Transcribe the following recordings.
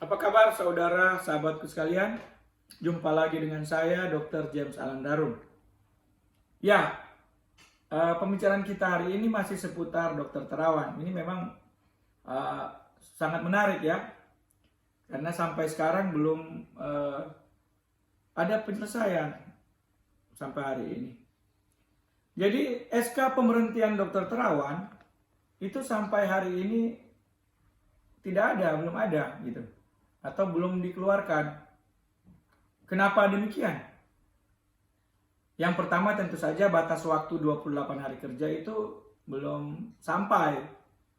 Apa kabar saudara, sahabatku sekalian? Jumpa lagi dengan saya, Dr. James Alan Darum. Ya, pembicaraan kita hari ini masih seputar Dr. Terawan. Ini memang uh, sangat menarik ya, karena sampai sekarang belum ada penyelesaian sampai hari ini. Jadi SK pemberhentian Dr. Terawan itu sampai hari ini tidak ada, belum ada gitu. Atau belum dikeluarkan. Kenapa demikian? Yang pertama tentu saja batas waktu 28 hari kerja itu belum sampai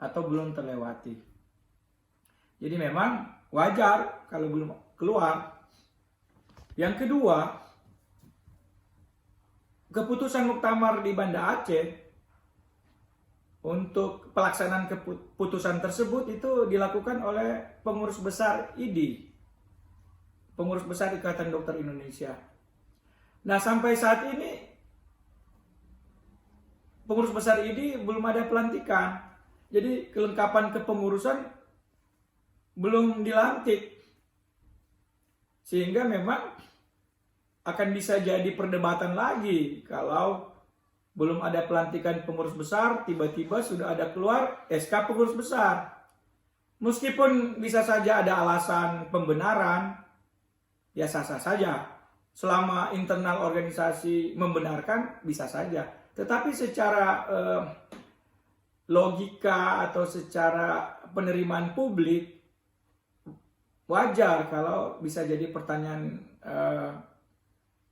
atau belum terlewati. Jadi memang wajar kalau belum keluar. Yang kedua, keputusan muktamar di Banda Aceh untuk pelaksanaan keputusan tersebut itu dilakukan oleh pengurus besar IDI, pengurus besar Ikatan Dokter Indonesia. Nah, sampai saat ini pengurus besar IDI belum ada pelantikan. Jadi kelengkapan kepengurusan belum dilantik. Sehingga memang akan bisa jadi perdebatan lagi kalau belum ada pelantikan pengurus besar, tiba-tiba sudah ada keluar SK pengurus besar. Meskipun bisa saja ada alasan pembenaran, ya sah-sah saja. Selama internal organisasi membenarkan, bisa saja. Tetapi secara logika atau secara penerimaan publik, wajar kalau bisa jadi pertanyaan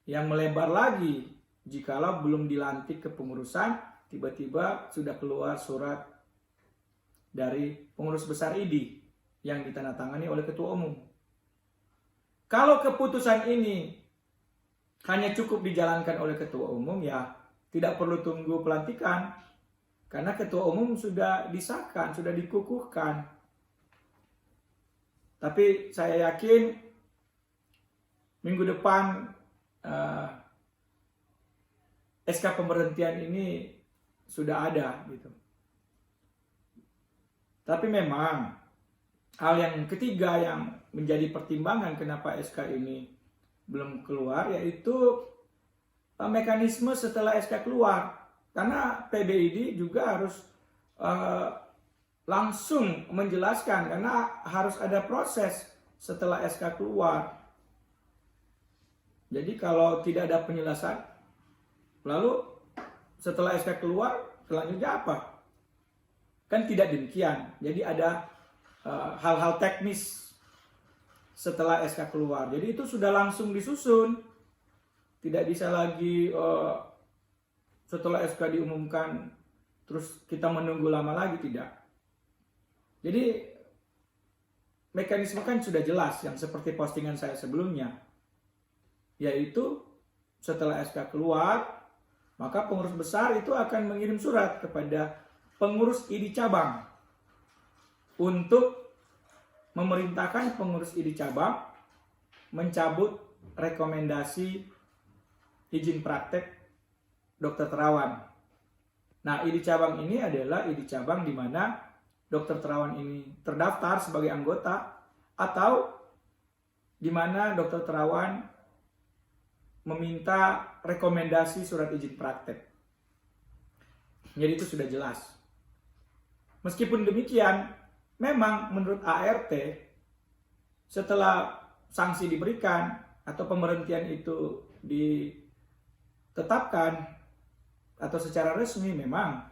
yang melebar lagi. Jikalau belum dilantik kepengurusan, tiba-tiba sudah keluar surat dari pengurus besar IDI yang ditandatangani oleh ketua umum. Kalau keputusan ini hanya cukup dijalankan oleh ketua umum, ya tidak perlu tunggu pelantikan. Karena ketua umum sudah disahkan, sudah dikukuhkan. Tapi saya yakin minggu depan SK pemberhentian ini sudah ada gitu. Tapi memang hal yang ketiga yang menjadi pertimbangan kenapa SK ini belum keluar, yaitu mekanisme setelah SK keluar. Karena PBID juga harus langsung menjelaskan, karena harus ada proses setelah SK keluar. Jadi kalau tidak ada penjelasan, lalu setelah SK keluar, selanjutnya apa? Kan tidak demikian. Jadi ada hal-hal teknis setelah SK keluar. Jadi itu sudah langsung disusun. Tidak bisa lagi setelah SK diumumkan, terus kita menunggu lama lagi, tidak. Jadi mekanisme kan sudah jelas, yang seperti postingan saya sebelumnya. Yaitu setelah SK keluar, maka pengurus besar itu akan mengirim surat kepada pengurus IDI cabang untuk memerintahkan pengurus IDI cabang mencabut rekomendasi izin praktek Dr. Terawan. Nah, IDI cabang ini adalah IDI cabang di mana Dr. Terawan ini terdaftar sebagai anggota, atau di mana Dr. Terawan meminta rekomendasi surat izin praktek. Jadi itu sudah jelas. Meskipun demikian, memang menurut ART, setelah sanksi diberikan atau pemberhentian itu ditetapkan atau secara resmi, memang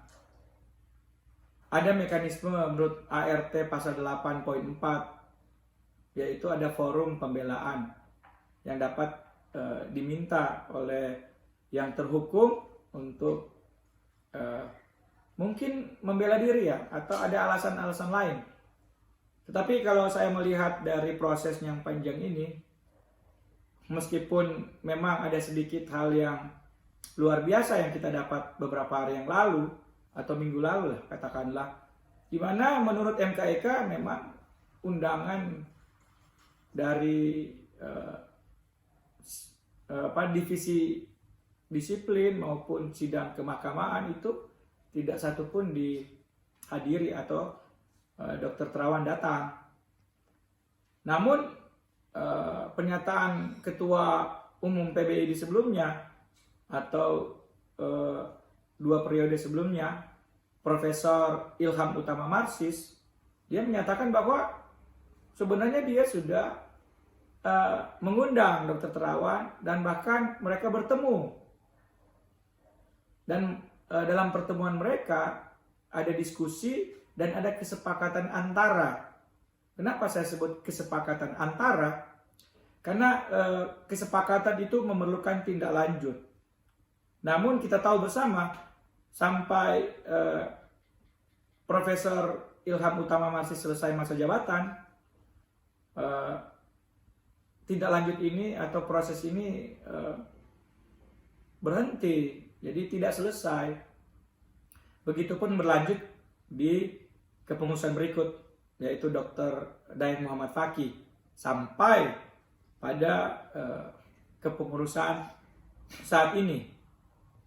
ada mekanisme menurut ART pasal 8.4, yaitu ada forum pembelaan yang dapat diminta oleh yang terhukum untuk mungkin membela diri ya, atau ada alasan-alasan lain. Tetapi kalau saya melihat dari proses yang panjang ini, meskipun memang ada sedikit hal yang luar biasa yang kita dapat beberapa hari yang lalu atau minggu lalu lah katakanlah, di mana menurut MKEK memang undangan dari divisi disiplin maupun sidang kemahkamaan itu tidak satupun dihadiri atau Dr. Terawan datang. Namun pernyataan Ketua Umum PBID sebelumnya atau 2 periode sebelumnya, Profesor Ilham Utama Marsis, dia menyatakan bahwa sebenarnya dia sudah mengundang Dr. Terawan dan bahkan mereka bertemu. Dan dalam pertemuan mereka ada diskusi dan ada kesepakatan antara. Kenapa saya sebut kesepakatan antara? Karena kesepakatan itu memerlukan tindak lanjut. Namun kita tahu bersama sampai Profesor Ilham Utama Marsis selesai masa jabatan, tindak lanjut ini atau proses ini berhenti, jadi tidak selesai. Begitupun berlanjut di kepengurusan berikut, yaitu Dr. Daeng Muhammad Fakih, sampai pada kepengurusan saat ini,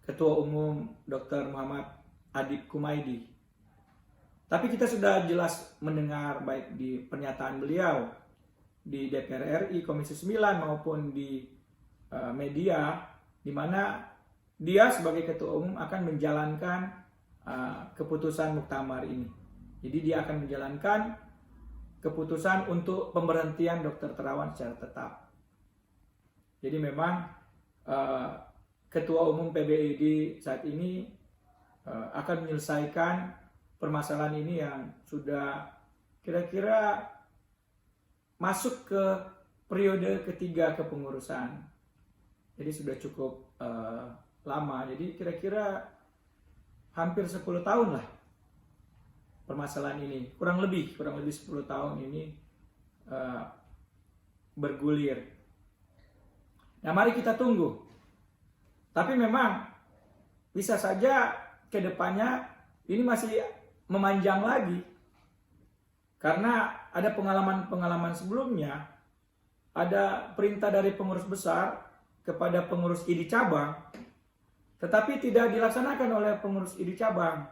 Ketua Umum Dr. Muhammad Adib Kumaydi. Tapi kita sudah jelas mendengar baik di pernyataan beliau di DPR RI, Komisi 9 maupun di media, di mana dia sebagai Ketua Umum akan menjalankan keputusan muktamar ini. Jadi dia akan menjalankan keputusan untuk pemberhentian Dr. Terawan secara tetap. Jadi memang Ketua Umum PBID saat ini akan menyelesaikan permasalahan ini yang sudah kira-kira masuk ke periode ketiga kepengurusan. Jadi sudah cukup lama. Jadi kira-kira hampir 10 tahun lah permasalahan ini. Kurang lebih 10 tahun ini bergulir. Nah, mari kita tunggu. Tapi memang bisa saja ke depannya ini masih memanjang lagi. Karena ada pengalaman-pengalaman sebelumnya, ada perintah dari pengurus besar kepada pengurus ID cabang, tetapi tidak dilaksanakan oleh pengurus ID cabang.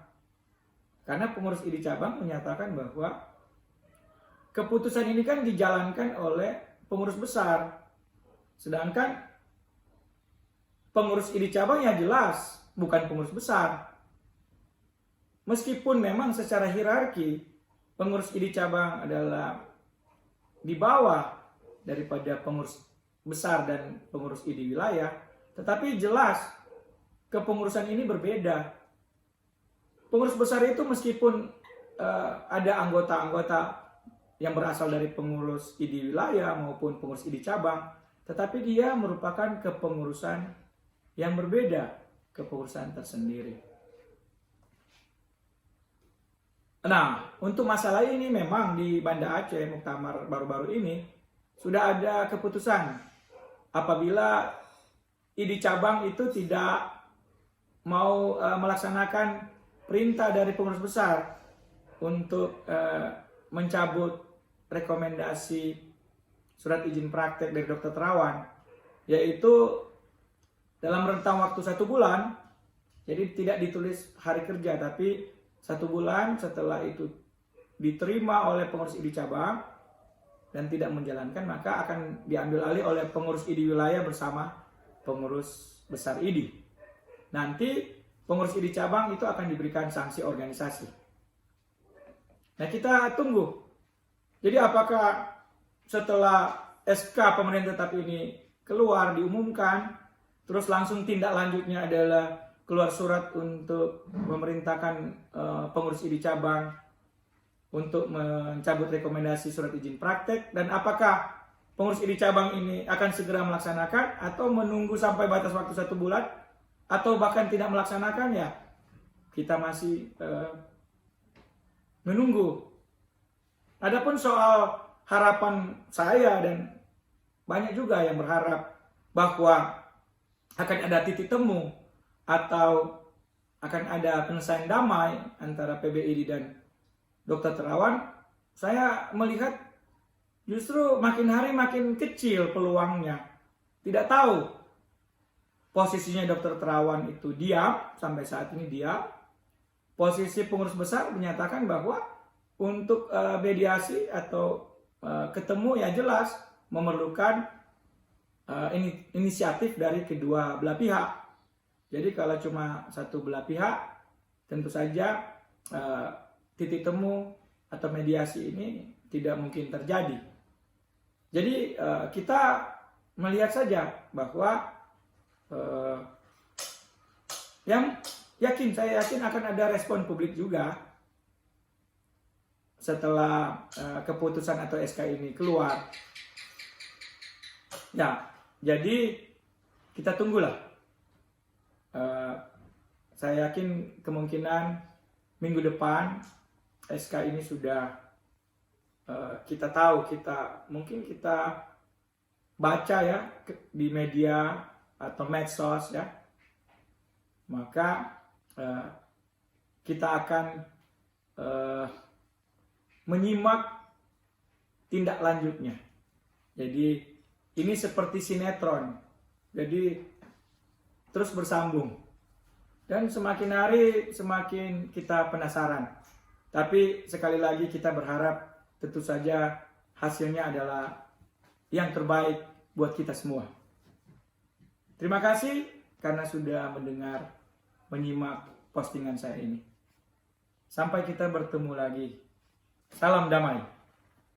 Karena pengurus ID cabang menyatakan bahwa keputusan ini kan dijalankan oleh pengurus besar. Sedangkan pengurus ID cabang ya jelas bukan pengurus besar. Meskipun memang secara hierarki pengurus ID cabang adalah di bawah daripada pengurus besar dan pengurus ID wilayah, tetapi jelas kepengurusan ini berbeda. Pengurus besar itu meskipun ada anggota-anggota yang berasal dari pengurus ID wilayah maupun pengurus ID cabang, tetapi dia merupakan kepengurusan yang berbeda, kepengurusan tersendiri. Nah, untuk masalah ini memang di Banda Aceh, muktamar baru-baru ini, sudah ada keputusan apabila ID cabang itu tidak mau melaksanakan perintah dari pengurus besar untuk mencabut rekomendasi surat izin praktek dari Dr. Terawan, yaitu dalam rentang waktu 1 bulan, jadi tidak ditulis hari kerja, tapi 1 bulan setelah itu diterima oleh pengurus ID cabang dan tidak menjalankan, maka akan diambil alih oleh pengurus ID wilayah bersama pengurus besar ID. Nanti pengurus ID cabang itu akan diberikan sanksi organisasi. Nah, kita tunggu. Jadi apakah setelah SK pemerintahan tetap ini keluar, diumumkan, terus langsung tindak lanjutnya adalah keluar surat untuk memerintahkan pengurus ID cabang untuk mencabut rekomendasi surat izin praktek, dan apakah pengurus ID cabang ini akan segera melaksanakan atau menunggu sampai batas waktu 1 bulan atau bahkan tidak melaksanakan, ya kita masih menunggu. Adapun soal harapan saya dan banyak juga yang berharap bahwa akan ada titik temu atau akan ada penyelesaian damai antara PBID dan Dr. Terawan, saya melihat justru makin hari makin kecil peluangnya. Tidak tahu posisinya Dr. Terawan itu diam, sampai saat ini diam. Posisi pengurus besar menyatakan bahwa untuk mediasi atau ketemu ya jelas memerlukan inisiatif dari kedua belah pihak. Jadi kalau cuma satu belah pihak, tentu saja titik temu atau mediasi ini tidak mungkin terjadi. Jadi kita melihat saja bahwa saya yakin akan ada respon publik juga setelah keputusan atau SK ini keluar. Ya, jadi kita tunggulah. Saya yakin kemungkinan minggu depan SK ini sudah kita tahu, mungkin kita baca ya di media atau medsos ya. Maka kita akan menyimak tindak lanjutnya. Jadi ini seperti sinetron. Jadi terus bersambung. Dan semakin hari semakin kita penasaran. Tapi sekali lagi kita berharap tentu saja hasilnya adalah yang terbaik buat kita semua. Terima kasih karena sudah menyimak postingan saya ini. Sampai kita bertemu lagi. Salam damai.